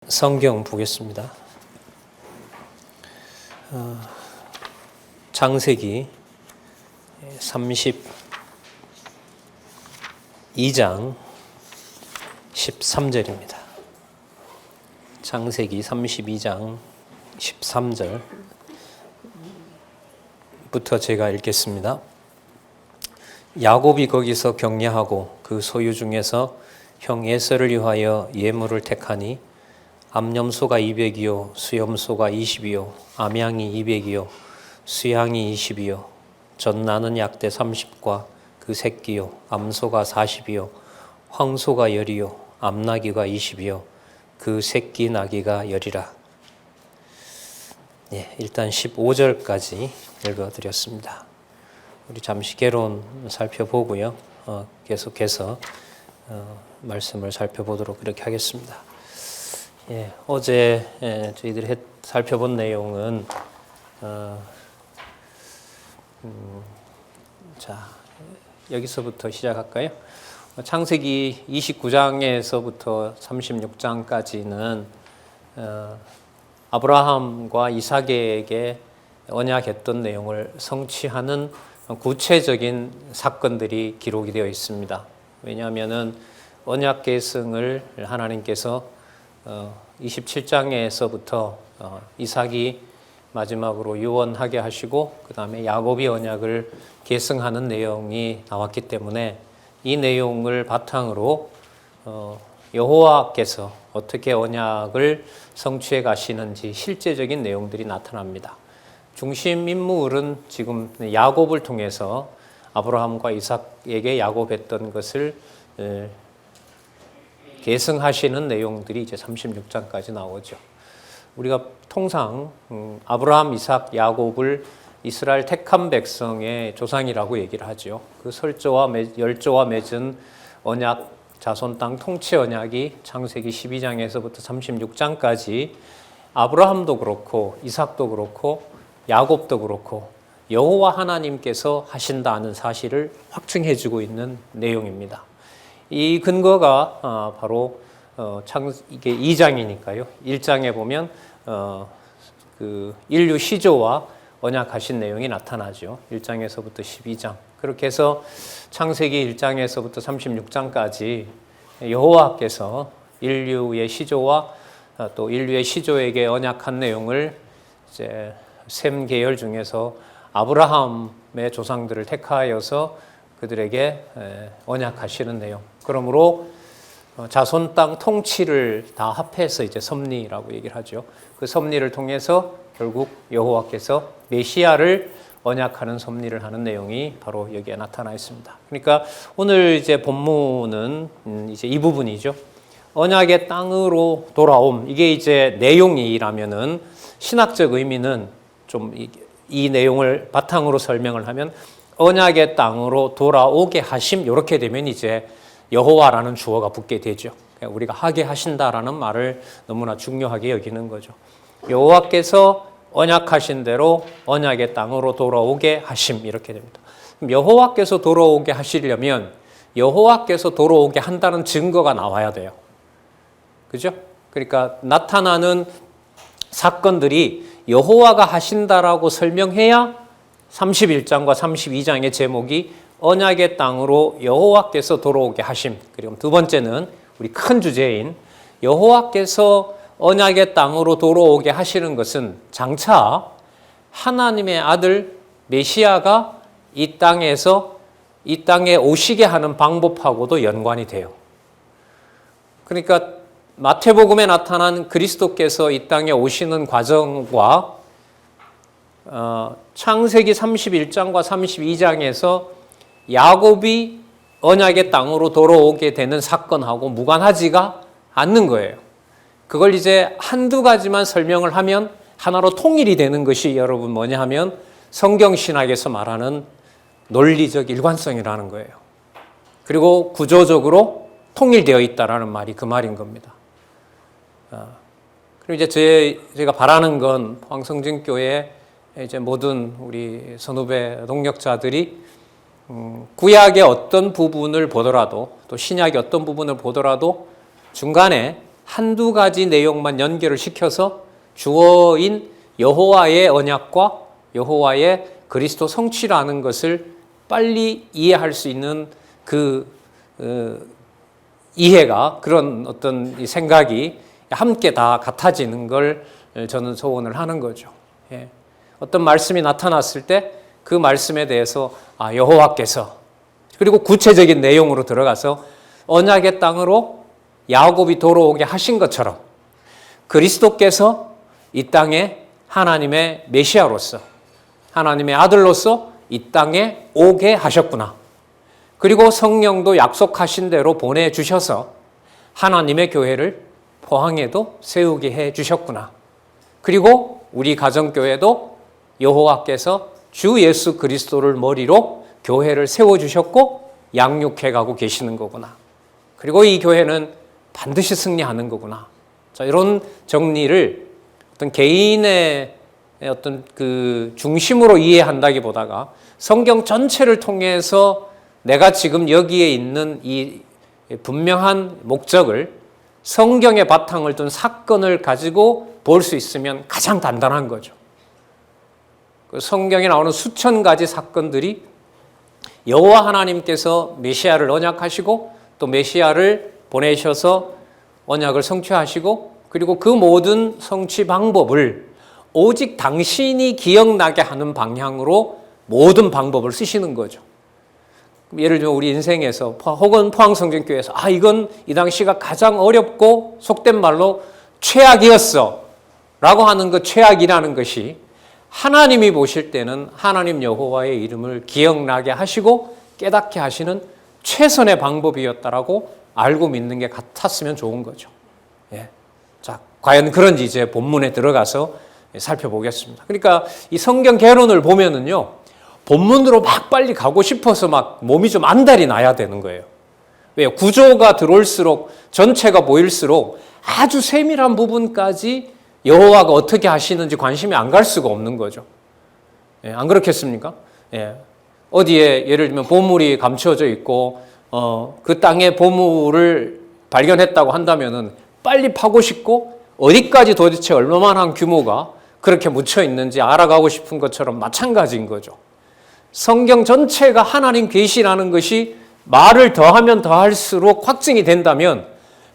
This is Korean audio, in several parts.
성경 보겠습니다. 창세기 32장 13절입니다. 창세기 32장 13절부터 제가 읽겠습니다. 야곱이 거기서 격려하고 그 소유 중에서 형 에서를 위하여 예물을 택하니 암염소가 200이요 수염소가 20이요 암양이 200이요 수양이 20이요 젖나는 약대 30과 그 새끼요 암소가 40이요 황소가 10이요 암나귀가 20이요 그 새끼 나귀가 10이라. 일단 15절까지 읽어드렸습니다. 우리 잠시 개론 살펴보고요. 계속해서 말씀을 살펴보도록 그렇게 하겠습니다. 어제 저희들이 살펴본 내용은 여기서부터 시작할까요? 창세기 29장에서부터 36장까지는 아브라함과 이삭에게 언약했던 내용을 성취하는 구체적인 사건들이 기록이 되어 있습니다. 왜냐하면은 언약 계승을 하나님께서 27장에서부터 이삭이 마지막으로 유언하게 하시고 그 다음에 야곱이 언약을 계승하는 내용이 나왔기 때문에 이 내용을 바탕으로 여호와께서 어떻게 언약을 성취해 가시는지 실제적인 내용들이 나타납니다. 중심 인물은 지금 야곱을 통해서 아브라함과 이삭에게 야곱했던 것을 계승하시는 내용들이 이제 36장까지 나오죠. 우리가 통상 아브라함, 이삭, 야곱을 이스라엘 택한 백성의 조상이라고 얘기를 하죠. 그 열조와 맺은 언약, 자손 땅 통치 언약이 창세기 12장에서부터 36장까지 아브라함도 그렇고 이삭도 그렇고 야곱도 그렇고 여호와 하나님께서 하신다는 사실을 확증해주고 있는 내용입니다. 이 근거가 바로 이게 2장이니까요. 1장에 보면 그 인류 시조와 언약하신 내용이 나타나죠. 1장에서부터 12장. 그렇게 해서 창세기 1장에서부터 36장까지 여호와께서 인류의 시조와 또 인류의 시조에게 언약한 내용을 이제 셈 계열 중에서 아브라함의 조상들을 택하여서 그들에게 언약하시는 내용. 그러므로 자손 땅 통치를 다 합해서 이제 섭리라고 얘기를 하죠. 그 섭리를 통해서 결국 여호와께서 메시아를 언약하는 섭리를 하는 내용이 바로 여기에 나타나 있습니다. 그러니까 오늘 이제 본문은 이제 이 부분이죠. 언약의 땅으로 돌아옴. 이게 이제 내용이라면은 신학적 의미는 좀 이 내용을 바탕으로 설명을 하면 언약의 땅으로 돌아오게 하심, 이렇게 되면 이제 여호와라는 주어가 붙게 되죠. 우리가 하게 하신다라는 말을 너무나 중요하게 여기는 거죠. 여호와께서 언약하신 대로 언약의 땅으로 돌아오게 하심, 이렇게 됩니다. 여호와께서 돌아오게 하시려면 여호와께서 돌아오게 한다는 증거가 나와야 돼요. 그죠? 그러니까 나타나는 사건들이 여호와가 하신다라고 설명해야 31장과 32장의 제목이 언약의 땅으로 여호와께서 돌아오게 하심. 그리고 두 번째는 우리 큰 주제인 여호와께서 언약의 땅으로 돌아오게 하시는 것은 장차 하나님의 아들 메시아가 이 땅에 오시게 하는 방법하고도 연관이 돼요. 그러니까 마태복음에 나타난 그리스도께서 이 땅에 오시는 과정과 창세기 31장과 32장에서 야곱이 언약의 땅으로 돌아오게 되는 사건하고 무관하지가 않는 거예요. 그걸 이제 한두 가지만 설명을 하면 하나로 통일이 되는 것이 여러분 뭐냐 하면 성경신학에서 말하는 논리적 일관성이라는 거예요. 그리고 구조적으로 통일되어 있다라는 말이 그 말인 겁니다. 그리고 이제 제가 바라는 건 황성진교회 이제 모든 우리 선후배 동력자들이 구약의 어떤 부분을 보더라도 또 신약의 어떤 부분을 보더라도 중간에 한두 가지 내용만 연결을 시켜서 주어인 여호와의 언약과 여호와의 그리스도 성취라는 것을 빨리 이해할 수 있는 그 이해가, 그런 어떤 생각이 함께 다 같아지는 걸 저는 소원을 하는 거죠. 예. 어떤 말씀이 나타났을 때 그 말씀에 대해서 여호와께서, 그리고 구체적인 내용으로 들어가서 언약의 땅으로 야곱이 돌아오게 하신 것처럼 그리스도께서 이 땅에 하나님의 메시아로서, 하나님의 아들로서 이 땅에 오게 하셨구나. 그리고 성령도 약속하신 대로 보내주셔서 하나님의 교회를 포항에도 세우게 해주셨구나. 그리고 우리 가정교회도 여호와께서 주 예수 그리스도를 머리로 교회를 세워주셨고 양육해가고 계시는 거구나. 그리고 이 교회는 반드시 승리하는 거구나. 자, 이런 정리를 어떤 개인의 어떤 그 중심으로 이해한다기보다가 성경 전체를 통해서 내가 지금 여기에 있는 이 분명한 목적을, 성경의 바탕을 둔 사건을 가지고 볼 수 있으면 가장 단단한 거죠. 그 성경에 나오는 수천 가지 사건들이 여호와 하나님께서 메시아를 언약하시고 또 메시아를 보내셔서 언약을 성취하시고, 그리고 그 모든 성취 방법을 오직 당신이 기억나게 하는 방향으로 모든 방법을 쓰시는 거죠. 예를 들면 우리 인생에서 혹은 포항성전교회에서 이건 이 당시가 가장 어렵고 속된 말로 최악이었어 라고 하는 그 최악이라는 것이 하나님이 보실 때는 하나님 여호와의 이름을 기억나게 하시고 깨닫게 하시는 최선의 방법이었다라고 알고 믿는 게 같았으면 좋은 거죠. 예. 자, 과연 그런지 이제 본문에 들어가서 살펴보겠습니다. 그러니까 이 성경 개론을 보면은요, 본문으로 막 빨리 가고 싶어서 막 몸이 좀 안달이 나야 되는 거예요. 왜요? 구조가 들어올수록, 전체가 보일수록 아주 세밀한 부분까지 여호와가 어떻게 하시는지 관심이 안 갈 수가 없는 거죠. 예, 안 그렇겠습니까? 예. 어디에 예를 들면 보물이 감춰져 있고 그 땅에 보물을 발견했다고 한다면은 빨리 파고 싶고 어디까지 도대체 얼마만한 규모가 그렇게 묻혀 있는지 알아가고 싶은 것처럼 마찬가지인 거죠. 성경 전체가 하나님 계시라는 것이 말을 더하면 더할수록 확증이 된다면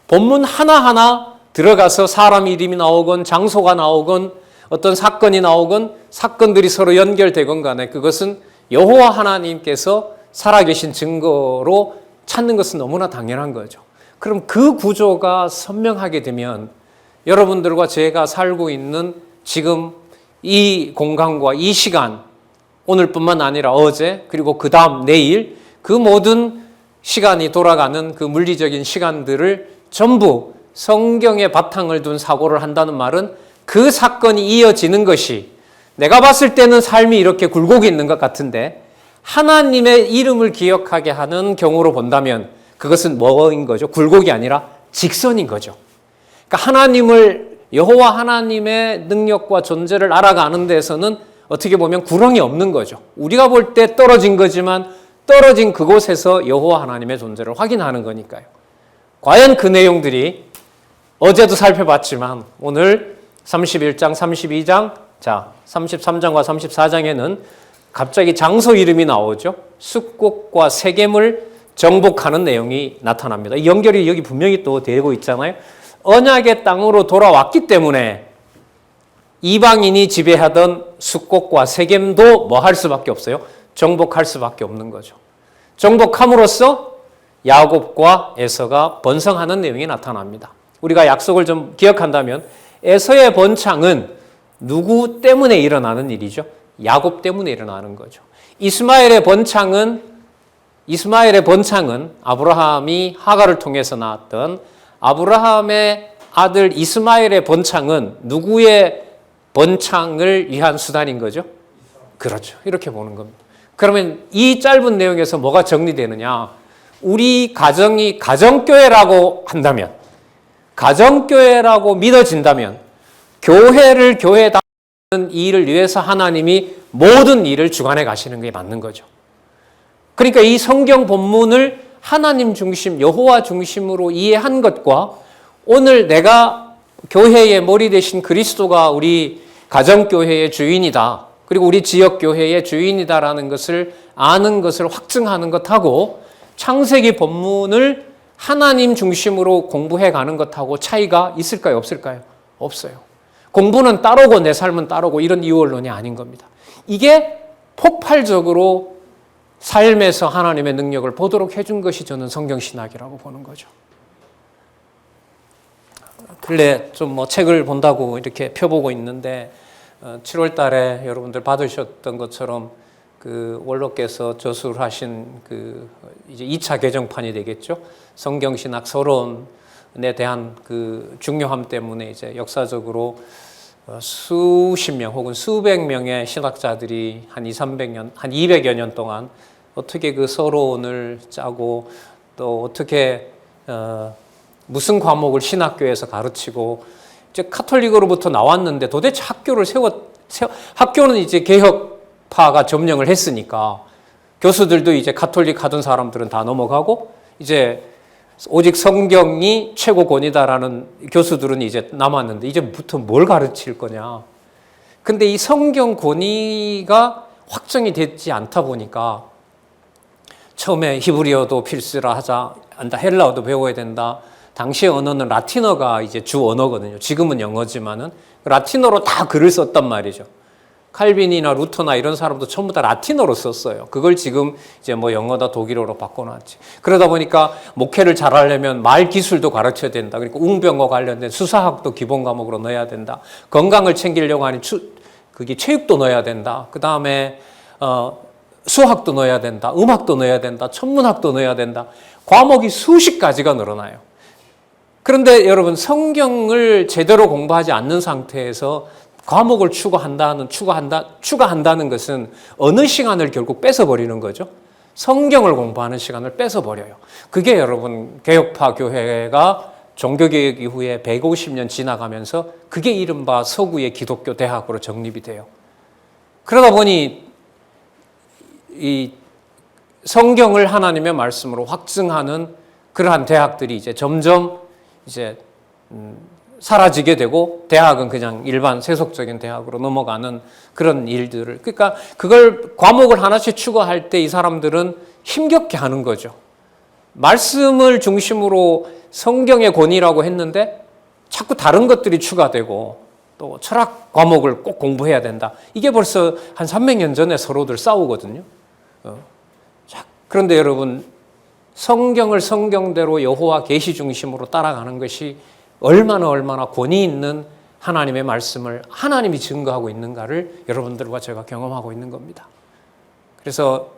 본문 하나하나 들어가서 사람 이름이 나오건 장소가 나오건 어떤 사건이 나오건 사건들이 서로 연결되건 간에 그것은 여호와 하나님께서 살아계신 증거로 찾는 것은 너무나 당연한 거죠. 그럼 그 구조가 선명하게 되면 여러분들과 제가 살고 있는 지금 이 공간과 이 시간, 오늘뿐만 아니라 어제 그리고 그 다음 내일 그 모든 시간이 돌아가는 그 물리적인 시간들을 전부 성경의 바탕을 둔 사고를 한다는 말은 그 사건이 이어지는 것이, 내가 봤을 때는 삶이 이렇게 굴곡이 있는 것 같은데 하나님의 이름을 기억하게 하는 경우로 본다면 그것은 뭐인 거죠? 굴곡이 아니라 직선인 거죠. 그러니까 하나님을, 여호와 하나님의 능력과 존재를 알아가는 데서는 어떻게 보면 구렁이 없는 거죠. 우리가 볼 때 떨어진 거지만 떨어진 그곳에서 여호와 하나님의 존재를 확인하는 거니까요. 과연 그 내용들이 어제도 살펴봤지만 오늘 31장, 32장, 자 33장과 34장에는 갑자기 장소 이름이 나오죠. 숫꽃과 세겜을 정복하는 내용이 나타납니다. 이 연결이 여기 분명히 또 되고 있잖아요. 언약의 땅으로 돌아왔기 때문에 이방인이 지배하던 숫꽃과 세겜도 뭐 할 수밖에 없어요? 정복할 수밖에 없는 거죠. 정복함으로써 야곱과 에서가 번성하는 내용이 나타납니다. 우리가 약속을 좀 기억한다면 에서의 번창은 누구 때문에 일어나는 일이죠? 야곱 때문에 일어나는 거죠. 이스마엘의 번창은 아브라함이 하갈을 통해서 낳았던 아브라함의 아들 이스마엘의 번창은 누구의 번창을 위한 수단인 거죠? 그렇죠. 이렇게 보는 겁니다. 그러면 이 짧은 내용에서 뭐가 정리되느냐? 우리 가정이 가정교회라고 한다면, 가정교회라고 믿어진다면 교회를 교회다는 일을 위해서 하나님이 모든 일을 주관해 가시는 게 맞는 거죠. 그러니까 이 성경 본문을 하나님 중심, 여호와 중심으로 이해한 것과 오늘 내가 교회의 머리 대신 그리스도가 우리 가정교회의 주인이다. 그리고 우리 지역교회의 주인이다라는 것을 아는 것을 확증하는 것하고 창세기 본문을 하나님 중심으로 공부해 가는 것하고 차이가 있을까요? 없을까요? 없어요. 공부는 따르고 내 삶은 따르고 이런 이원론이 아닌 겁니다. 이게 폭발적으로 삶에서 하나님의 능력을 보도록 해준 것이 저는 성경신학이라고 보는 거죠. 근래 좀 책을 본다고 이렇게 펴보고 있는데 7월 달에 여러분들 받으셨던 것처럼 그 원로께서 저술하신 그 이제 2차 개정판이 되겠죠. 성경신학 서론에 대한 그 중요함 때문에 이제 역사적으로 수십 명 혹은 수백 명의 신학자들이 한 200여 년 동안 어떻게 그 서론을 짜고 또 어떻게 무슨 과목을 신학교에서 가르치고 이제 카톨릭으로부터 나왔는데 도대체 학교는 이제 개혁파가 점령을 했으니까 교수들도 이제 카톨릭 하던 사람들은 다 넘어가고 이제 오직 성경이 최고 권위다라는 교수들은 이제 남았는데 이제부터 뭘 가르칠 거냐. 근데 이 성경 권위가 확정이 되지 않다 보니까 처음에 히브리어도 필수라 하자 한다. 헬라어도 배워야 된다. 당시의 언어는 라틴어가 이제 주 언어거든요. 지금은 영어지만은 라틴어로 다 글을 썼단 말이죠. 칼빈이나 루터나 이런 사람도 전부 다 라틴어로 썼어요. 그걸 지금 이제 뭐 영어다 독일어로 바꿔놨지. 그러다 보니까 목회를 잘하려면 말 기술도 가르쳐야 된다. 그러니까 웅병과 관련된 수사학도 기본 과목으로 넣어야 된다. 건강을 챙기려고 하니 그게 체육도 넣어야 된다. 그 다음에 수학도 넣어야 된다. 음악도 넣어야 된다. 천문학도 넣어야 된다. 과목이 수십 가지가 늘어나요. 그런데 여러분 성경을 제대로 공부하지 않는 상태에서 과목을 추가한다는 것은 어느 시간을 결국 뺏어버리는 거죠? 성경을 공부하는 시간을 뺏어버려요. 그게 여러분 개혁파 교회가 종교개혁 이후에 150년 지나가면서 그게 이른바 서구의 기독교 대학으로 정립이 돼요. 그러다 보니 이 성경을 하나님의 말씀으로 확증하는 그러한 대학들이 이제 점점 이제 사라지게 되고 대학은 그냥 일반 세속적인 대학으로 넘어가는 그런 일들을 그러니까 그걸 과목을 하나씩 추가할 때 이 사람들은 힘겹게 하는 거죠. 말씀을 중심으로 성경의 권위라고 했는데 자꾸 다른 것들이 추가되고 또 철학 과목을 꼭 공부해야 된다. 이게 벌써 한 300년 전에 서로들 싸우거든요. 그런데 여러분 성경을 성경대로 여호와 계시 중심으로 따라가는 것이 얼마나 권위 있는 하나님의 말씀을 하나님이 증거하고 있는가를 여러분들과 제가 경험하고 있는 겁니다. 그래서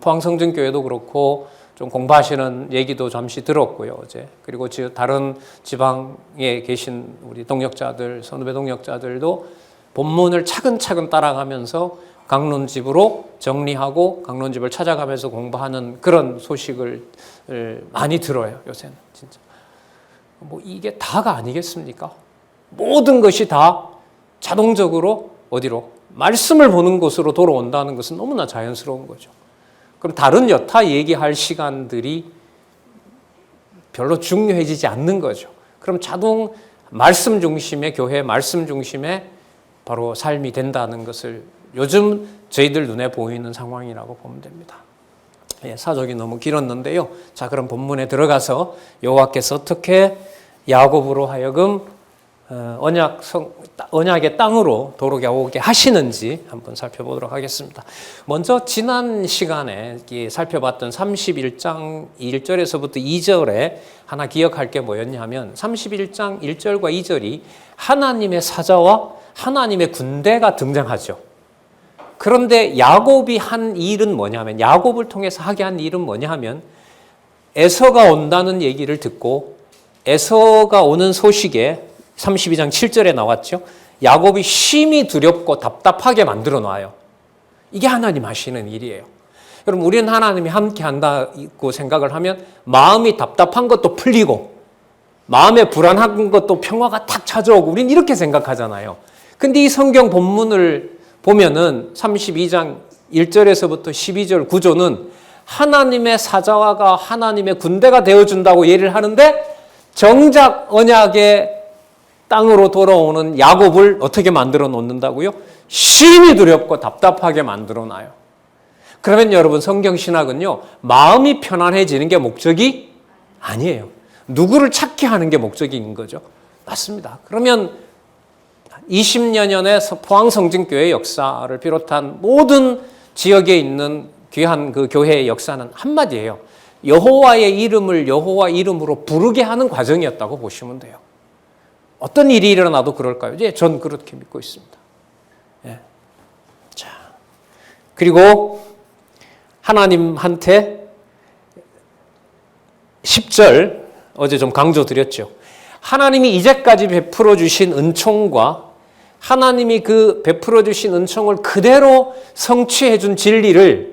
포항성전교회도 그렇고 좀 공부하시는 얘기도 잠시 들었고요, 어제. 그리고 다른 지방에 계신 우리 동역자들, 선후배 동역자들도 본문을 차근차근 따라가면서 강론집으로 정리하고 강론집을 찾아가면서 공부하는 그런 소식을 많이 들어요, 요새는 진짜. 뭐 이게 다가 아니겠습니까? 모든 것이 다 자동적으로 어디로? 말씀을 보는 곳으로 돌아온다는 것은 너무나 자연스러운 거죠. 그럼 다른 여타 얘기할 시간들이 별로 중요해지지 않는 거죠. 그럼 자동 말씀 중심의 교회, 말씀 중심의 바로 삶이 된다는 것을 요즘 저희들 눈에 보이는 상황이라고 보면 됩니다. 사적이 너무 길었는데요. 자, 그럼 본문에 들어가서 여호와께서 어떻게 야곱으로 하여금 언약의 땅으로 돌아오게 하시는지 한번 살펴보도록 하겠습니다. 먼저 지난 시간에 살펴봤던 31장 1절에서부터 2절에 하나 기억할 게 뭐였냐면 31장 1절과 2절이 하나님의 사자와 하나님의 군대가 등장하죠. 그런데 야곱이 한 일은 뭐냐면 야곱을 통해서 하게 한 일은 뭐냐면 에서가 온다는 얘기를 듣고 에서가 오는 소식에 32장 7절에 나왔죠. 야곱이 심히 두렵고 답답하게 만들어 놔요. 이게 하나님 하시는 일이에요. 여러분 우리는 하나님이 함께 한다고 생각을 하면 마음이 답답한 것도 풀리고 마음에 불안한 것도 평화가 탁 찾아오고 우리는 이렇게 생각하잖아요. 근데 이 성경 본문을 보면은 32장 1절에서부터 12절 구조는 하나님의 사자와가 하나님의 군대가 되어준다고 얘기를 하는데 정작 언약의 땅으로 돌아오는 야곱을 어떻게 만들어 놓는다고요? 심히 두렵고 답답하게 만들어 놔요. 그러면 여러분, 성경신학은요, 마음이 편안해지는 게 목적이 아니에요. 누구를 찾게 하는 게 목적인 거죠. 맞습니다. 그러면 20여년의 포항성진교회 역사를 비롯한 모든 지역에 있는 귀한 그 교회의 역사는 한마디예요. 여호와의 이름을 여호와 이름으로 부르게 하는 과정이었다고 보시면 돼요. 어떤 일이 일어나도 그럴까요? 예, 전 그렇게 믿고 있습니다. 예. 자, 그리고 하나님한테 10절 어제 좀 강조드렸죠. 하나님이 이제까지 베풀어 주신 은총과 하나님이 그 베풀어 주신 은총을 그대로 성취해 준 진리를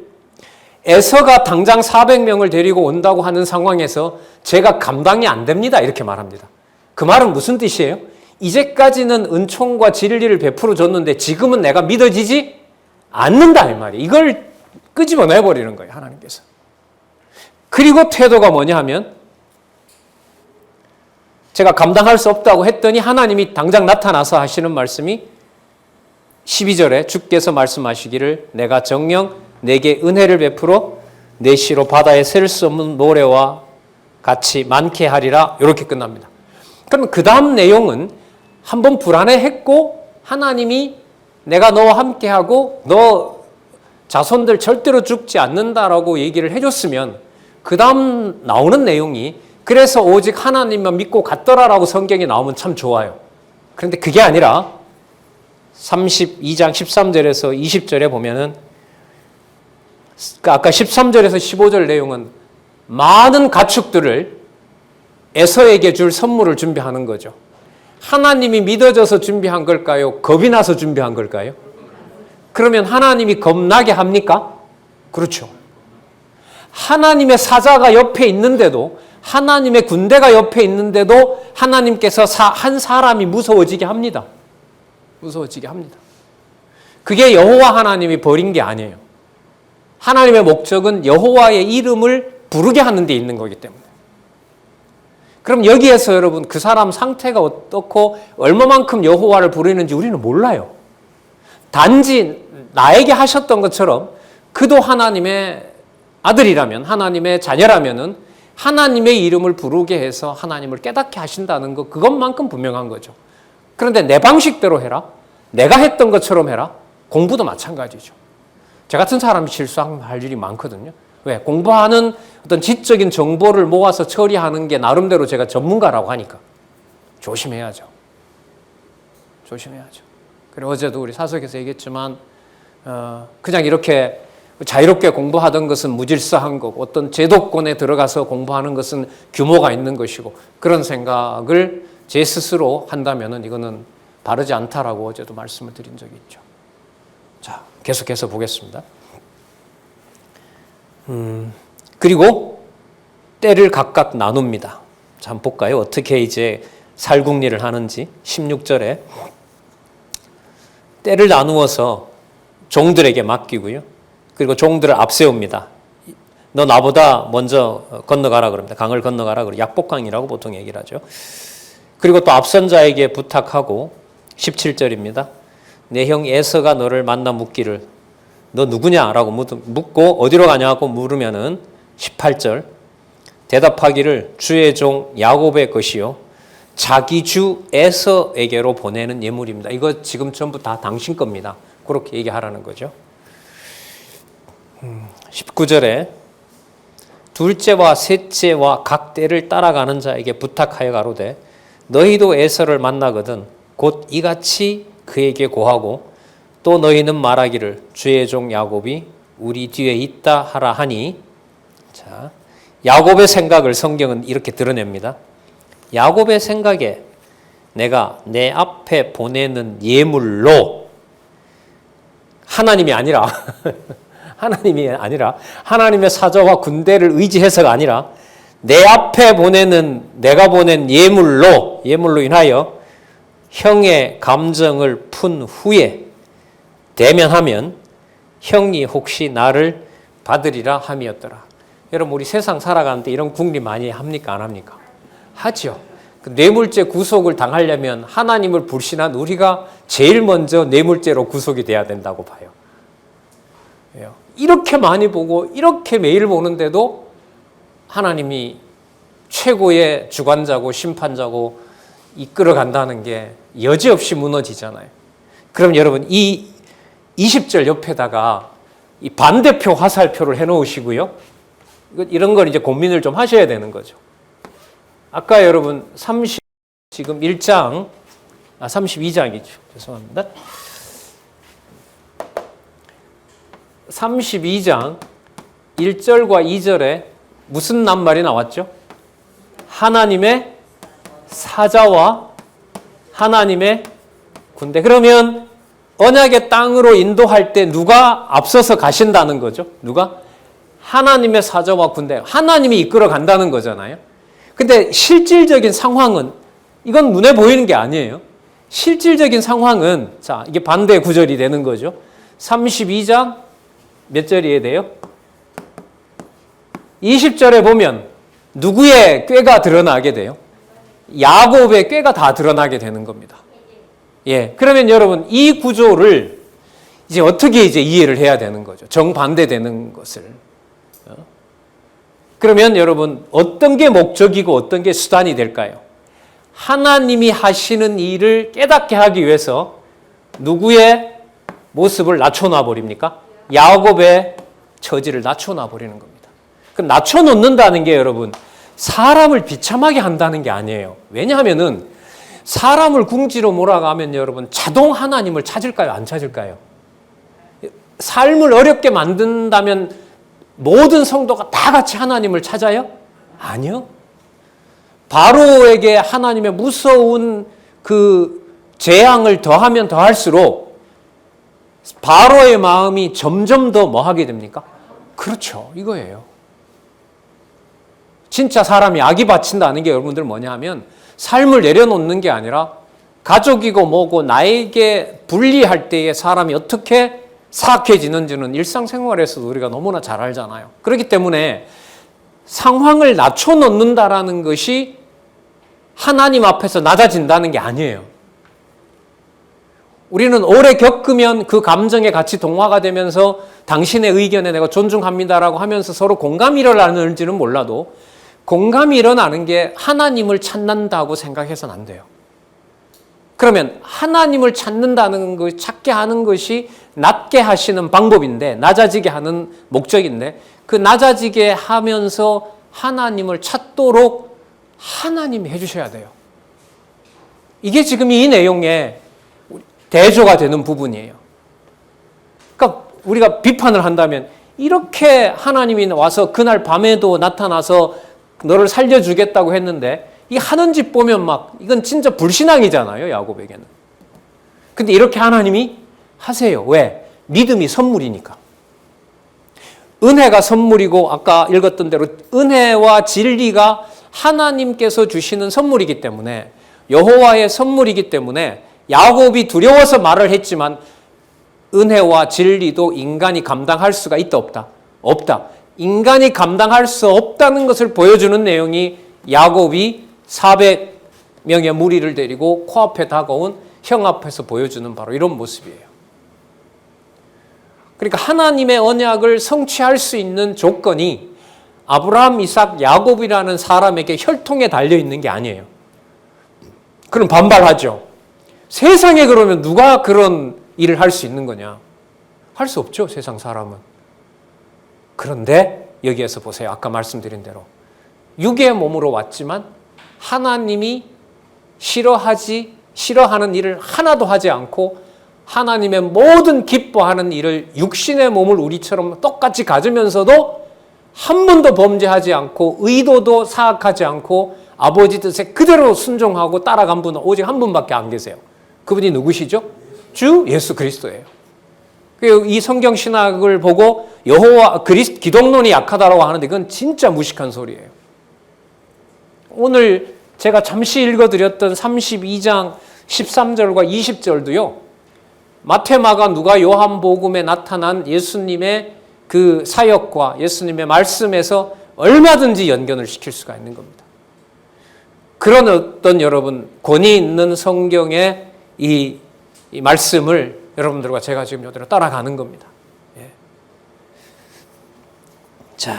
에서가 당장 400명을 데리고 온다고 하는 상황에서 제가 감당이 안 됩니다. 이렇게 말합니다. 그 말은 무슨 뜻이에요? 이제까지는 은총과 진리를 베풀어 줬는데 지금은 내가 믿어지지 않는다 이 말이에요. 이걸 끄집어내버리는 거예요. 하나님께서. 그리고 태도가 뭐냐 하면 제가 감당할 수 없다고 했더니 하나님이 당장 나타나서 하시는 말씀이 12절에 주께서 말씀하시기를 내가 정녕 내게 은혜를 베풀어 내 시로 바다에 셀 수 없는 노래와 같이 많게 하리라. 이렇게 끝납니다. 그럼 그 다음 내용은 한번 불안해했고 하나님이 내가 너와 함께하고 너 자손들 절대로 죽지 않는다라고 얘기를 해줬으면 그 다음 나오는 내용이 그래서 오직 하나님만 믿고 갔더라라고 성경에 나오면 참 좋아요. 그런데 그게 아니라 32장 13절에서 20절에 보면은 아까 13절에서 15절 내용은 많은 가축들을 에서에게 줄 선물을 준비하는 거죠. 하나님이 믿어져서 준비한 걸까요? 겁이 나서 준비한 걸까요? 그러면 하나님이 겁나게 합니까? 그렇죠. 하나님의 사자가 옆에 있는데도 하나님의 군대가 옆에 있는데도 하나님께서 한 사람이 무서워지게 합니다. 무서워지게 합니다. 그게 여호와 하나님이 버린 게 아니에요. 하나님의 목적은 여호와의 이름을 부르게 하는 데 있는 거기 때문에. 그럼 여기에서 여러분 그 사람 상태가 어떻고 얼마만큼 여호와를 부르는지 우리는 몰라요. 단지 나에게 하셨던 것처럼 그도 하나님의 아들이라면 하나님의 자녀라면은 하나님의 이름을 부르게 해서 하나님을 깨닫게 하신다는 것 그것만큼 분명한 거죠. 그런데 내 방식대로 해라. 내가 했던 것처럼 해라. 공부도 마찬가지죠. 저 같은 사람이 실수할 일이 많거든요. 왜? 공부하는 어떤 지적인 정보를 모아서 처리하는 게 나름대로 제가 전문가라고 하니까 조심해야죠. 조심해야죠. 그리고 어제도 우리 사석에서 얘기했지만 그냥 이렇게 자유롭게 공부하던 것은 무질서한 거고 어떤 제도권에 들어가서 공부하는 것은 규모가 있는 것이고 그런 생각을 제 스스로 한다면 이거는 바르지 않다라고 어제도 말씀을 드린 적이 있죠. 자, 계속해서 보겠습니다. 그리고 때를 각각 나눕니다. 자, 한번 볼까요? 어떻게 이제 살궁리를 하는지 16절에 때를 나누어서 종들에게 맡기고요. 그리고 종들을 앞세웁니다. 너 나보다 먼저 건너가라 그럽니다. 강을 건너가라 그러고 약복강이라고 보통 얘기를 하죠. 그리고 또 앞선 자에게 부탁하고 17절입니다. 내 형 에서가 너를 만나 묻기를 너 누구냐라고 묻고 어디로 가냐고 물으면은 18절 대답하기를 주의 종 야곱의 것이요 자기 주 에서에게로 보내는 예물입니다. 이거 지금 전부 다 당신 겁니다. 그렇게 얘기하라는 거죠. 19절에 둘째와 셋째와 각 때를 따라가는 자에게 부탁하여 가로되 너희도 에서를 만나거든 곧 이같이 그에게 고하고 또 너희는 말하기를 주의 종 야곱이 우리 뒤에 있다 하라 하니 자, 야곱의 생각을 성경은 이렇게 드러냅니다. 야곱의 생각에 내가 내 앞에 보내는 예물로 하나님이 아니라 하나님의 사자와 군대를 의지해서가 아니라 내 앞에 보내는 내가 보낸 예물로 인하여 형의 감정을 푼 후에 대면하면 형이 혹시 나를 받으리라 함이었더라. 여러분 우리 세상 살아가는데 이런 궁리 많이 합니까? 안 합니까? 하죠. 그 뇌물죄 구속을 당하려면 하나님을 불신한 우리가 제일 먼저 뇌물죄로 구속이 돼야 된다고 봐요. 이렇게 많이 보고 이렇게 매일 보는데도 하나님이 최고의 주관자고 심판자고 이끌어 간다는 게 여지없이 무너지잖아요. 그럼 여러분 이 20절 옆에다가 이 반대표 화살표를 해놓으시고요. 이런 걸 이제 고민을 좀 하셔야 되는 거죠. 아까 여러분 지금 32장이죠. 죄송합니다. 32장 1절과 2절에 무슨 낱말이 나왔죠? 하나님의 사자와 하나님의 군대. 그러면 언약의 땅으로 인도할 때 누가 앞서서 가신다는 거죠? 누가? 하나님의 사자와 군대. 하나님이 이끌어 간다는 거잖아요. 근데 실질적인 상황은 이건 눈에 보이는 게 아니에요. 실질적인 상황은 자, 이게 반대 구절이 되는 거죠. 32장 몇 절이에 돼요? 20절에 보면 누구의 꾀가 드러나게 돼요? 야곱의 꾀가 다 드러나게 되는 겁니다. 예. 그러면 여러분 이 구조를 이제 어떻게 이제 이해를 해야 되는 거죠? 정반대되는 것을. 그러면 여러분 어떤 게 목적이고 어떤 게 수단이 될까요? 하나님이 하시는 일을 깨닫게 하기 위해서 누구의 모습을 낮춰놔 버립니까? 야곱의 처지를 낮춰놔 버리는 겁니다. 그럼 낮춰놓는다는 게 여러분 사람을 비참하게 한다는 게 아니에요. 왜냐하면은 사람을 궁지로 몰아가면 여러분 자동 하나님을 찾을까요? 안 찾을까요? 삶을 어렵게 만든다면 모든 성도가 다 같이 하나님을 찾아요? 아니요. 바로에게 하나님의 무서운 그 재앙을 더하면 더할수록 바로의 마음이 점점 더 뭐 하게 됩니까? 그렇죠. 이거예요. 진짜 사람이 악이 바친다는 게 여러분들 뭐냐 하면 삶을 내려놓는 게 아니라 가족이고 뭐고 나에게 분리할 때에 사람이 어떻게 사악해지는지는 일상생활에서도 우리가 너무나 잘 알잖아요. 그렇기 때문에 상황을 낮춰놓는다라는 것이 하나님 앞에서 낮아진다는 게 아니에요. 우리는 오래 겪으면 그 감정에 같이 동화가 되면서 당신의 의견에 내가 존중합니다라고 하면서 서로 공감이 일어나는지는 몰라도 공감이 일어나는 게 하나님을 찾는다고 생각해서는 안 돼요. 그러면 하나님을 찾는다는 것, 찾게 하는 것이 낮게 하시는 방법인데, 낮아지게 하는 목적인데, 그 낮아지게 하면서 하나님을 찾도록 하나님이 해주셔야 돼요. 이게 지금 이 내용의 대조가 되는 부분이에요. 그러니까 우리가 비판을 한다면 이렇게 하나님이 와서 그날 밤에도 나타나서 너를 살려주겠다고 했는데 이 하는 짓 보면 막 이건 진짜 불신앙이잖아요, 야곱에게는. 근데 이렇게 하나님이 하세요. 왜? 믿음이 선물이니까. 은혜가 선물이고 아까 읽었던 대로 은혜와 진리가 하나님께서 주시는 선물이기 때문에 여호와의 선물이기 때문에 야곱이 두려워서 말을 했지만 은혜와 진리도 인간이 감당할 수가 있다 없다? 없다. 인간이 감당할 수 없다는 것을 보여주는 내용이 야곱이 400명의 무리를 데리고 코앞에 다가온 형 앞에서 보여주는 바로 이런 모습이에요. 그러니까 하나님의 언약을 성취할 수 있는 조건이 아브라함, 이삭, 야곱이라는 사람에게 혈통에 달려있는 게 아니에요. 그럼 반발하죠. 세상에 그러면 누가 그런 일을 할 수 있는 거냐? 할 수 없죠, 세상 사람은. 그런데 여기에서 보세요. 아까 말씀드린 대로 육의 몸으로 왔지만 하나님이 싫어하는 일을 하나도 하지 않고 하나님의 모든 기뻐하는 일을 육신의 몸을 우리처럼 똑같이 가지면서도 한 번도 범죄하지 않고 의도도 사악하지 않고 아버지 뜻에 그대로 순종하고 따라간 분은 오직 한 분밖에 안 계세요. 그분이 누구시죠? 주 예수 그리스도예요. 이 성경 신학을 보고 여호와 기독론이 약하다라고 하는데 그건 진짜 무식한 소리예요. 오늘 제가 잠시 읽어드렸던 32장 13절과 20절도요. 마태, 마가, 누가, 요한복음에 나타난 예수님의 그 사역과 예수님의 말씀에서 얼마든지 연결을 시킬 수가 있는 겁니다. 그런 어떤 여러분 권위 있는 성경의 이 말씀을 여러분들과 제가 지금 이대로 따라가는 겁니다. 예. 자,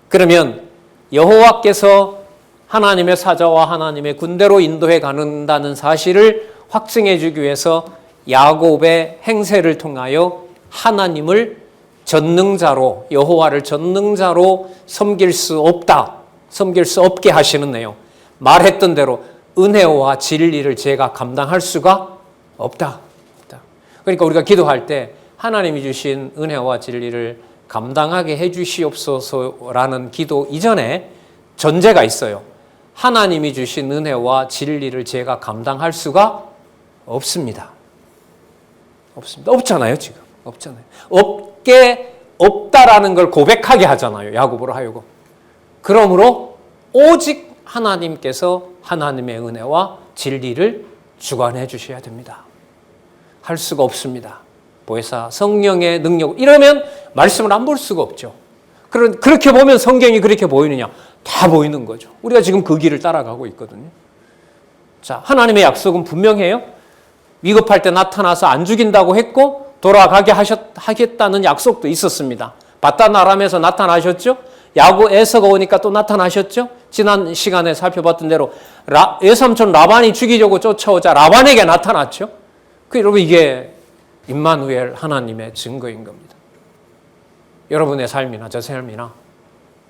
그러면 여호와께서 하나님의 사자와 하나님의 군대로 인도해 가는다는 사실을 확증해 주기 위해서 야곱의 행세를 통하여 하나님을 전능자로, 여호와를 전능자로 섬길 수 없게 하시는 내용. 말했던 대로 은혜와 진리를 제가 감당할 수가 없다. 그러니까 우리가 기도할 때 하나님이 주신 은혜와 진리를 감당하게 해 주시옵소서라는 기도 이전에 전제가 있어요. 하나님이 주신 은혜와 진리를 제가 감당할 수가 없습니다. 없잖아요, 지금. 없잖아요. 없다라는 걸 고백하게 하잖아요, 야곱으로 하여금. 그러므로 오직 하나님께서 하나님의 은혜와 진리를 주관해 주셔야 됩니다. 할 수가 없습니다. 보혜사 성령의 능력, 이러면 말씀을 안 볼 수가 없죠. 그렇게 보면 성경이 그렇게 보이느냐? 다 보이는 거죠. 우리가 지금 그 길을 따라가고 있거든요. 자, 하나님의 약속은 분명해요. 위급할 때 나타나서 안 죽인다고 했고 돌아가게 하겠다는 약속도 있었습니다. 바단 아람에서 나타나셨죠. 에서가 오니까 또 나타나셨죠. 지난 시간에 살펴봤던 대로 외삼촌 라반이 죽이려고 쫓아오자 라반에게 나타났죠. 여러분, 이게 임마누엘 하나님의 증거인 겁니다. 여러분의 삶이나 저 삶이나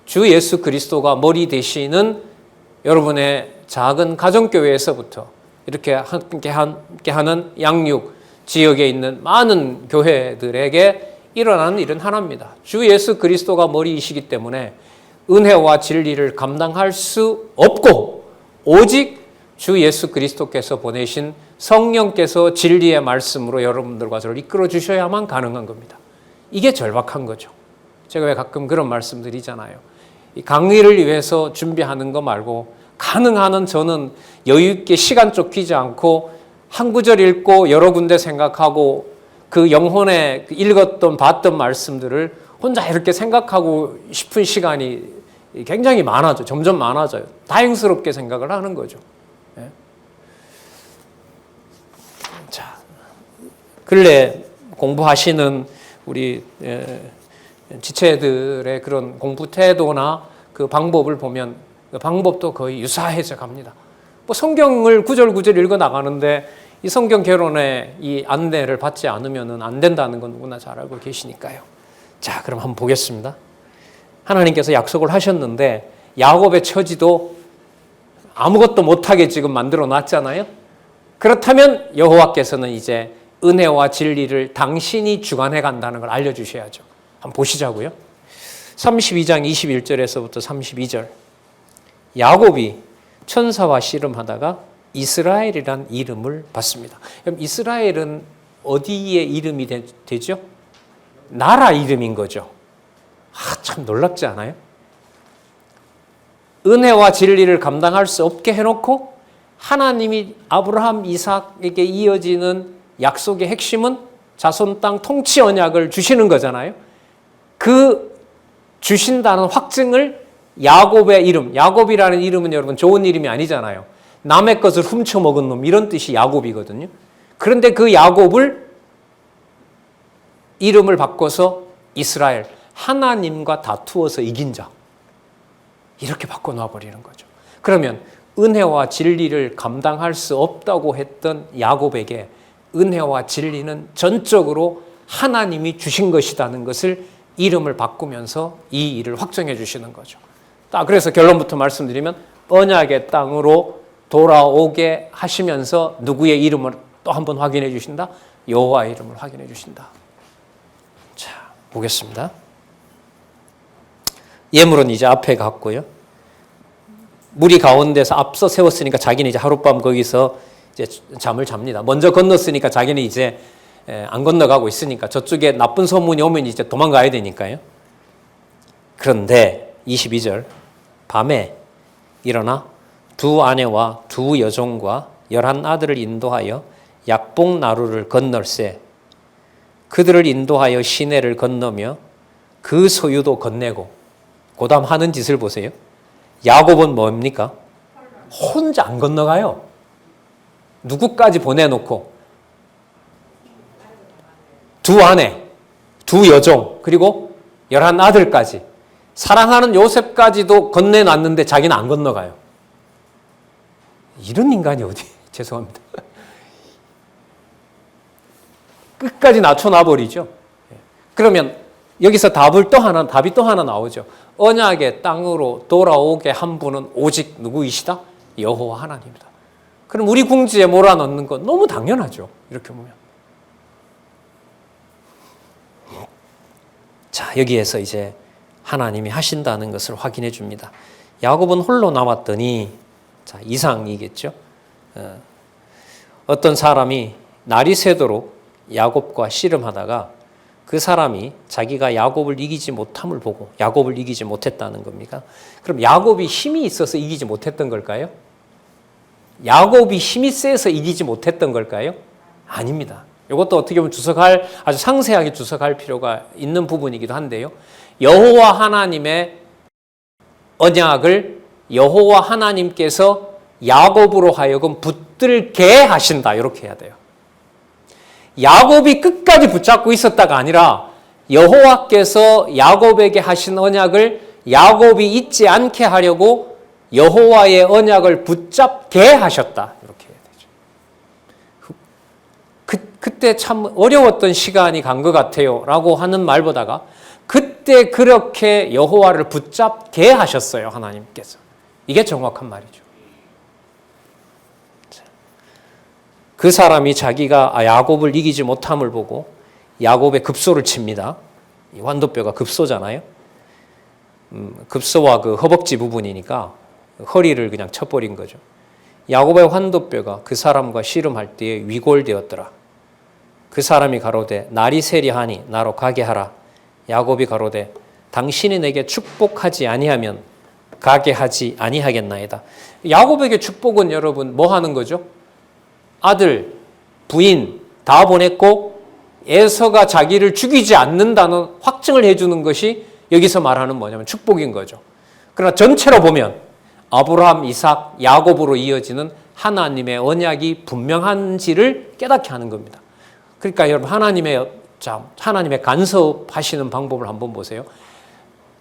주 예수 그리스도가 머리 되시는 여러분의 작은 가정교회에서부터 이렇게 함께하는 양육 지역에 있는 많은 교회들에게 일어나는 일은 하나입니다. 주 예수 그리스도가 머리이시기 때문에 은혜와 진리를 감당할 수 없고 오직 주 예수 그리스도께서 보내신 성령께서 진리의 말씀으로 여러분들과 저를 이끌어 주셔야만 가능한 겁니다. 이게 절박한 거죠. 제가 왜 가끔 그런 말씀 드리잖아요. 이 강의를 위해서 준비하는 거 말고 가능한 한 저는 여유 있게 시간 쫓기지 않고 한 구절 읽고 여러 군데 생각하고 그 영혼에 읽었던 봤던 말씀들을 혼자 이렇게 생각하고 싶은 시간이 굉장히 많아져. 점점 많아져요. 다행스럽게 생각을 하는 거죠. 예? 자, 근래 공부하시는 우리 지체들의 그런 공부 태도나 그 방법을 보면 그 방법도 거의 유사해져 갑니다. 뭐 성경을 구절구절 읽어 나가는데 이 성경 개론의 이 안내를 받지 않으면 안 된다는 건 누구나 잘 알고 계시니까요. 자, 그럼 한번 보겠습니다. 하나님께서 약속을 하셨는데 야곱의 처지도 아무것도 못하게 지금 만들어 놨잖아요. 그렇다면 여호와께서는 이제 은혜와 진리를 당신이 주관해 간다는 걸 알려주셔야죠. 한번 보시자고요. 32장 21절에서부터 32절. 야곱이 천사와 씨름하다가 이스라엘이란 이름을 받습니다. 그럼 이스라엘은 어디의 이름이 되죠? 나라 이름인 거죠. 참 놀랍지 않아요? 은혜와 진리를 감당할 수 없게 해놓고 하나님이 아브라함, 이삭에게 이어지는 약속의 핵심은 자손 땅 통치 언약을 주시는 거잖아요. 그 주신다는 확증을 야곱의 이름, 야곱이라는 이름은 여러분 좋은 이름이 아니잖아요. 남의 것을 훔쳐먹은 놈, 이런 뜻이 야곱이거든요. 그런데 그 야곱을 이름을 바꿔서 이스라엘, 하나님과 다투어서 이긴 자, 이렇게 바꿔 놔버리는 거죠. 그러면 은혜와 진리를 감당할 수 없다고 했던 야곱에게 은혜와 진리는 전적으로 하나님이 주신 것이라는 것을 이름을 바꾸면서 이 일을 확정해 주시는 거죠. 그래서 결론부터 말씀드리면 언약의 땅으로 돌아오게 하시면서 누구의 이름을 또 한 번 확인해 주신다? 여호와의 이름을 확인해 주신다. 자, 보겠습니다. 예물은 이제 앞에 갔고요. 무리 가운데서 앞서 세웠으니까 자기는 이제 하룻밤 거기서 이제 잠을 잡니다. 먼저 건넜으니까 자기는 이제 안 건너가고 있으니까 저쪽에 나쁜 소문이 오면 이제 도망가야 되니까요. 그런데 22절, 밤에 일어나 두 아내와 두 여종과 11아들을 인도하여 약복 나루를 건널세. 그들을 인도하여 시내를 건너며 그 소유도 건네고, 고담 하는 짓을 보세요. 야곱은 뭡니까? 혼자 안 건너가요. 누구까지 보내놓고 두 아내, 두 여종, 그리고 11아들까지 사랑하는 요셉까지도 건네놨는데 자기는 안 건너가요. 이런 인간이 어디 죄송합니다. 끝까지 낮춰놔버리죠. 그러면 여기서 답이 또 하나 나오죠. 언약의 땅으로 돌아오게 한 분은 오직 누구이시다? 여호와 하나님이다. 그럼 우리 궁지에 몰아넣는 건 너무 당연하죠. 이렇게 보면. 자, 여기에서 이제 하나님이 하신다는 것을 확인해 줍니다. 야곱은 홀로 남았더니, 자, 이상이겠죠. 어떤 사람이 날이 새도록 야곱과 씨름하다가 그 사람이 자기가 야곱을 이기지 못함을 보고 야곱을 이기지 못했다는 겁니까? 그럼 야곱이 힘이 있어서 이기지 못했던 걸까요? 야곱이 힘이 세서 이기지 못했던 걸까요? 아닙니다. 이것도 어떻게 보면 아주 상세하게 주석할 필요가 있는 부분이기도 한데요. 여호와 하나님의 언약을 여호와 하나님께서 야곱으로 하여금 붙들게 하신다. 이렇게 해야 돼요. 야곱이 끝까지 붙잡고 있었다가 아니라 여호와께서 야곱에게 하신 언약을 야곱이 잊지 않게 하려고 여호와의 언약을 붙잡게 하셨다. 이렇게 해야 되죠. 그때 참 어려웠던 시간이 간 것 같아요. 라고 하는 말보다가 그때 그렇게 여호와를 붙잡게 하셨어요. 하나님께서. 이게 정확한 말이죠. 그 사람이 자기가 야곱을 이기지 못함을 보고 야곱의 급소를 칩니다. 환도뼈가 급소잖아요. 급소와 그 허벅지 부분이니까 허리를 그냥 쳐버린 거죠. 야곱의 환도뼈가 그 사람과 씨름할 때에 위골되었더라. 그 사람이 가로되 날이 세리하니 나로 가게 하라. 야곱이 가로되 당신이 내게 축복하지 아니하면 가게 하지 아니하겠나이다. 야곱에게 축복은 여러분 뭐 하는 거죠? 아들, 부인 다 보냈고 에서가 자기를 죽이지 않는다는 확증을 해주는 것이 여기서 말하는 뭐냐면 축복인 거죠. 그러나 전체로 보면 아브라함, 이삭, 야곱으로 이어지는 하나님의 언약이 분명한지를 깨닫게 하는 겁니다. 그러니까 여러분 하나님의 간섭하시는 방법을 한번 보세요.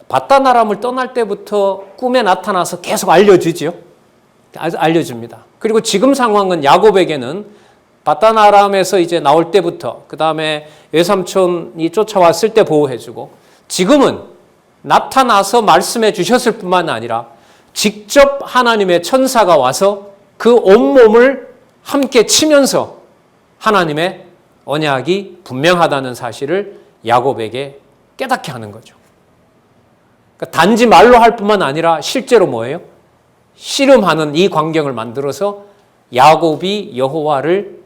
바다나람을 떠날 때부터 꿈에 나타나서 계속 알려주지요. 알려줍니다. 그리고 지금 상황은 야곱에게는 바다나람에서 이제 나올 때부터 그 다음에 외삼촌이 쫓아왔을 때 보호해주고 지금은 나타나서 말씀해 주셨을 뿐만 아니라 직접 하나님의 천사가 와서 그 온몸을 함께 치면서 하나님의 언약이 분명하다는 사실을 야곱에게 깨닫게 하는 거죠. 그러니까 단지 말로 할 뿐만 아니라 실제로 뭐예요? 씨름하는 이 광경을 만들어서 야곱이 여호와를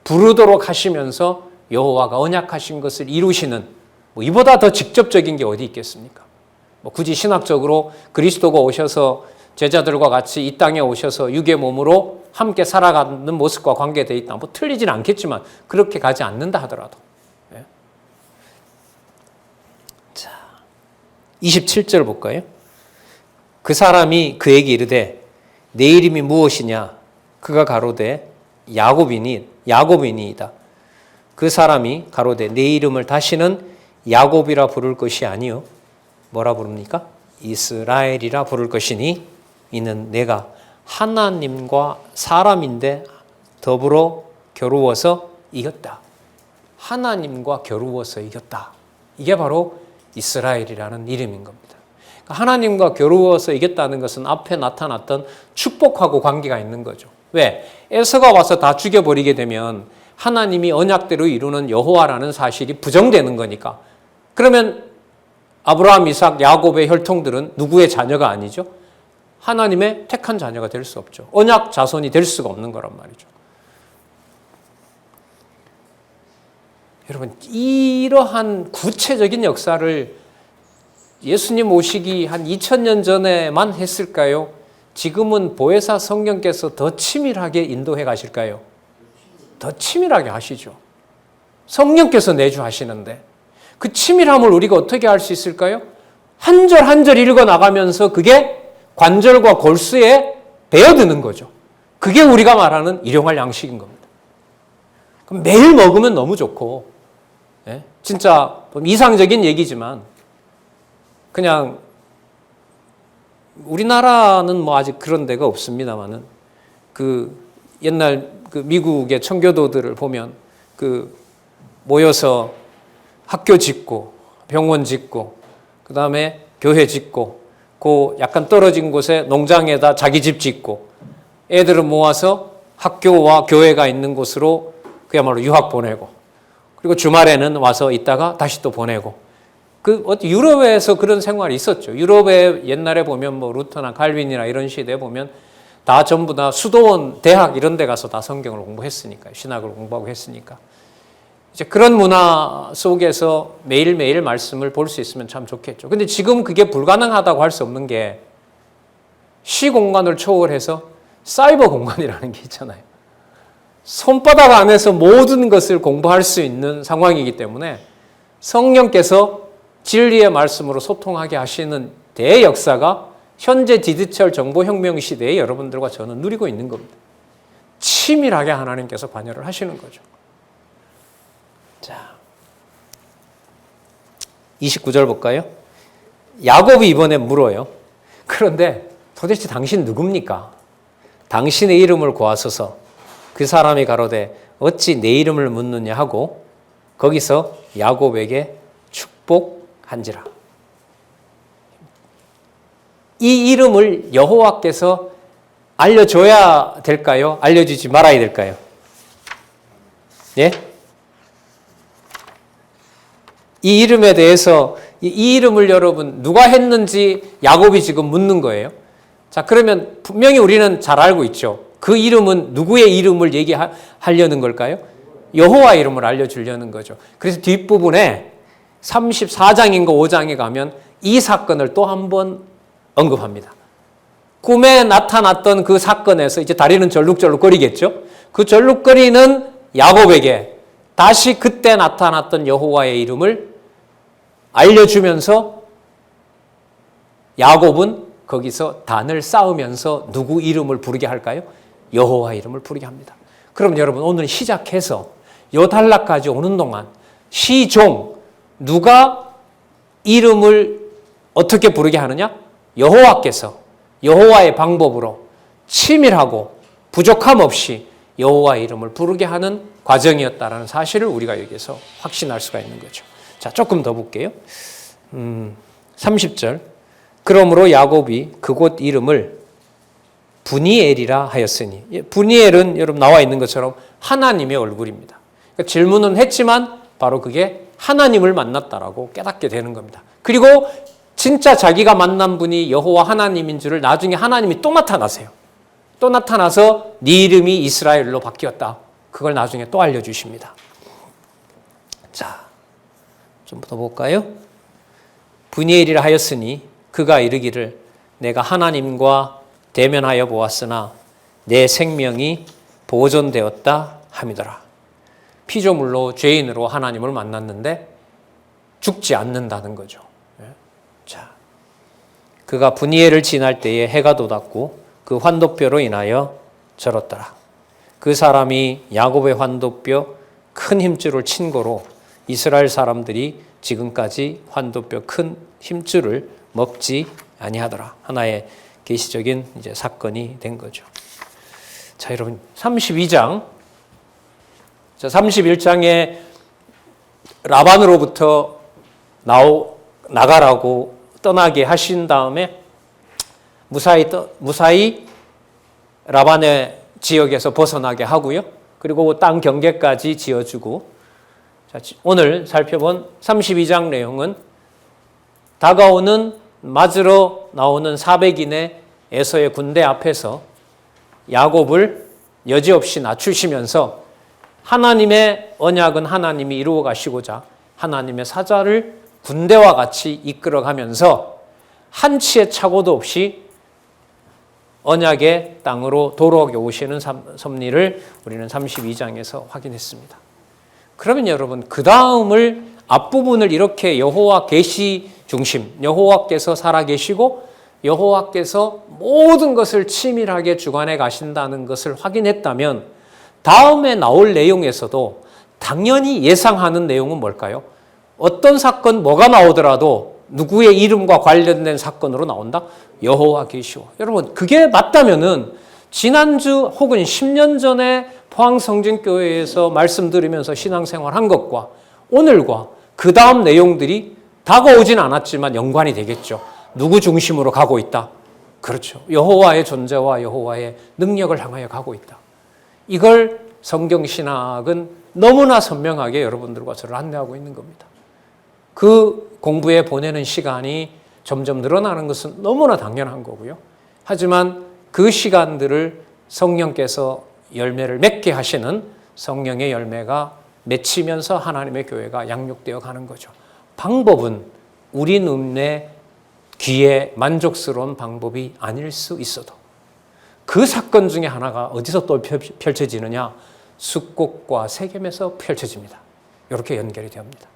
부르도록 하시면서 여호와가 언약하신 것을 이루시는 이보다 더 직접적인 게 어디 있겠습니까? 굳이 신학적으로 그리스도가 오셔서 제자들과 같이 이 땅에 오셔서 육의 몸으로 함께 살아가는 모습과 관계되어 있다. 틀리진 않겠지만 그렇게 가지 않는다 하더라도. 예. 자, 27절 볼까요? 그 사람이 그에게 이르되 내 이름이 무엇이냐? 그가 가로되 야곱이니이다. 그 사람이 가로되 내 이름을 다시는 야곱이라 부를 것이 아니요 뭐라 부릅니까? 이스라엘이라 부를 것이니 이는 내가 하나님과 사람인데 더불어 겨루어서 이겼다. 하나님과 겨루어서 이겼다. 이게 바로 이스라엘이라는 이름인 겁니다. 하나님과 겨루어서 이겼다는 것은 앞에 나타났던 축복하고 관계가 있는 거죠. 왜? 에서가 와서 다 죽여버리게 되면 하나님이 언약대로 이루는 여호와라는 사실이 부정되는 거니까. 그러면 아브라함, 이삭, 야곱의 혈통들은 누구의 자녀가 아니죠? 하나님의 택한 자녀가 될 수 없죠. 언약 자손이 될 수가 없는 거란 말이죠. 여러분, 이러한 구체적인 역사를 예수님 오시기 한 2000년 전에만 했을까요? 지금은 보혜사 성령께서 더 치밀하게 인도해 가실까요? 더 치밀하게 하시죠. 성령께서 내주하시는데 그 치밀함을 우리가 어떻게 할 수 있을까요? 한 절 한 절 읽어 나가면서 그게 관절과 골수에 배어드는 거죠. 그게 우리가 말하는 일용할 양식인 겁니다. 그럼 매일 먹으면 너무 좋고, 예? 진짜 이상적인 얘기지만 그냥 우리나라는 뭐 아직 그런 데가 없습니다만은 그 옛날 그 미국의 청교도들을 보면 그 모여서 학교 짓고 병원 짓고 그 다음에 교회 짓고 그 약간 떨어진 곳에 농장에다 자기 집 짓고 애들을 모아서 학교와 교회가 있는 곳으로 그야말로 유학 보내고 그리고 주말에는 와서 있다가 다시 또 보내고 유럽에서 그런 생활이 있었죠. 유럽에 옛날에 보면 뭐 루터나 칼빈이나 이런 시대에 보면 다 전부 다 수도원, 대학 이런 데 가서 다 성경을 공부했으니까요. 신학을 공부하고 했으니까. 이제 그런 문화 속에서 매일매일 말씀을 볼 수 있으면 참 좋겠죠. 근데 지금 그게 불가능하다고 할 수 없는 게 시공간을 초월해서 사이버 공간이라는 게 있잖아요. 손바닥 안에서 모든 것을 공부할 수 있는 상황이기 때문에 성령께서 진리의 말씀으로 소통하게 하시는 대역사가 현재 디지털 정보혁명 시대에 여러분들과 저는 누리고 있는 겁니다. 치밀하게 하나님께서 관여를 하시는 거죠. 자, 29절 볼까요? 야곱이 이번에 물어요. 그런데 도대체 당신 누굽니까? 당신의 이름을 구하소서. 그 사람이 가로되 어찌 내 이름을 묻느냐 하고 거기서 야곱에게 축복한지라. 이 이름을 여호와께서 알려줘야 될까요? 알려주지 말아야 될까요? 예? 이 이름에 대해서 이 이름을 여러분 누가 했는지 야곱이 지금 묻는 거예요. 자, 그러면 분명히 우리는 잘 알고 있죠. 그 이름은 누구의 이름을 얘기하려는 걸까요? 여호와 이름을 알려주려는 거죠. 그래서 뒷부분에 34장인가 5장에 가면 이 사건을 또 한 번 언급합니다. 꿈에 나타났던 그 사건에서 이제 다리는 절룩절룩거리겠죠. 그 절룩거리는 야곱에게 다시 그때 나타났던 여호와의 이름을 알려주면서 야곱은 거기서 단을 쌓으면서 누구 이름을 부르게 할까요? 여호와 이름을 부르게 합니다. 그럼 여러분 오늘 시작해서 요 단락까지 오는 동안 시종 누가 이름을 어떻게 부르게 하느냐? 여호와께서 여호와의 방법으로 치밀하고 부족함 없이 여호와의 이름을 부르게 하는 과정이었다라는 사실을 우리가 여기서 확신할 수가 있는 거죠. 자, 조금 더 볼게요. 30절. 그러므로 야곱이 그곳 이름을 브니엘이라 하였으니, 브니엘은 여러분 나와 있는 것처럼 하나님의 얼굴입니다. 그러니까 질문은 했지만 바로 그게 하나님을 만났다라고 깨닫게 되는 겁니다. 그리고 진짜 자기가 만난 분이 여호와 하나님인 줄을 나중에 하나님이 또 나타나세요. 또 나타나서 네 이름이 이스라엘로 바뀌었다. 그걸 나중에 또 알려주십니다. 자, 좀 더 볼까요? 브니엘이라 하였으니 그가 이르기를 내가 하나님과 대면하여 보았으나 내 생명이 보존되었다 함이더라. 피조물로 죄인으로 하나님을 만났는데 죽지 않는다는 거죠. 자, 그가 브니엘을 지날 때에 해가 돋았고 그 환도뼈로 인하여 절었더라. 그 사람이 야곱의 환도뼈 큰 힘줄을 친 거로 이스라엘 사람들이 지금까지 환도뼈 큰 힘줄을 먹지 아니하더라. 하나의 계시적인 이제 사건이 된 거죠. 자, 여러분 32장, 자 31장에 라반으로부터 나가라고 떠나게 하신 다음에 무사히 라반의 지역에서 벗어나게 하고요. 그리고 땅 경계까지 지어주고, 자, 오늘 살펴본 32장 내용은 다가오는 맞으러 나오는 400인의 에서의 군대 앞에서 야곱을 여지없이 낮추시면서 하나님의 언약은 하나님이 이루어 가시고자 하나님의 사자를 군대와 같이 이끌어가면서 한치의 착오도 없이 언약의 땅으로 돌아오게 오시는 섭리를 우리는 32장에서 확인했습니다. 그러면 여러분 그 다음을 앞부분을 이렇게 여호와 계시 중심, 여호와께서 살아계시고 여호와께서 모든 것을 치밀하게 주관해 가신다는 것을 확인했다면 다음에 나올 내용에서도 당연히 예상하는 내용은 뭘까요? 어떤 사건 뭐가 나오더라도 누구의 이름과 관련된 사건으로 나온다? 여호와 계시오. 여러분 그게 맞다면은 지난주 혹은 10년 전에 포항성진교회에서 말씀드리면서 신앙생활한 것과 오늘과 그 다음 내용들이 다가오진 않았지만 연관이 되겠죠. 누구 중심으로 가고 있다? 그렇죠. 여호와의 존재와 여호와의 능력을 향하여 가고 있다. 이걸 성경신학은 너무나 선명하게 여러분들과 저를 안내하고 있는 겁니다. 그 공부에 보내는 시간이 점점 늘어나는 것은 너무나 당연한 거고요. 하지만 그 시간들을 성령께서 열매를 맺게 하시는 성령의 열매가 맺히면서 하나님의 교회가 양육되어 가는 거죠. 방법은 우리 눈에 귀에 만족스러운 방법이 아닐 수 있어도 그 사건 중에 하나가 어디서 또 펼쳐지느냐? 숫곡과 세겜에서 펼쳐집니다. 이렇게 연결이 됩니다.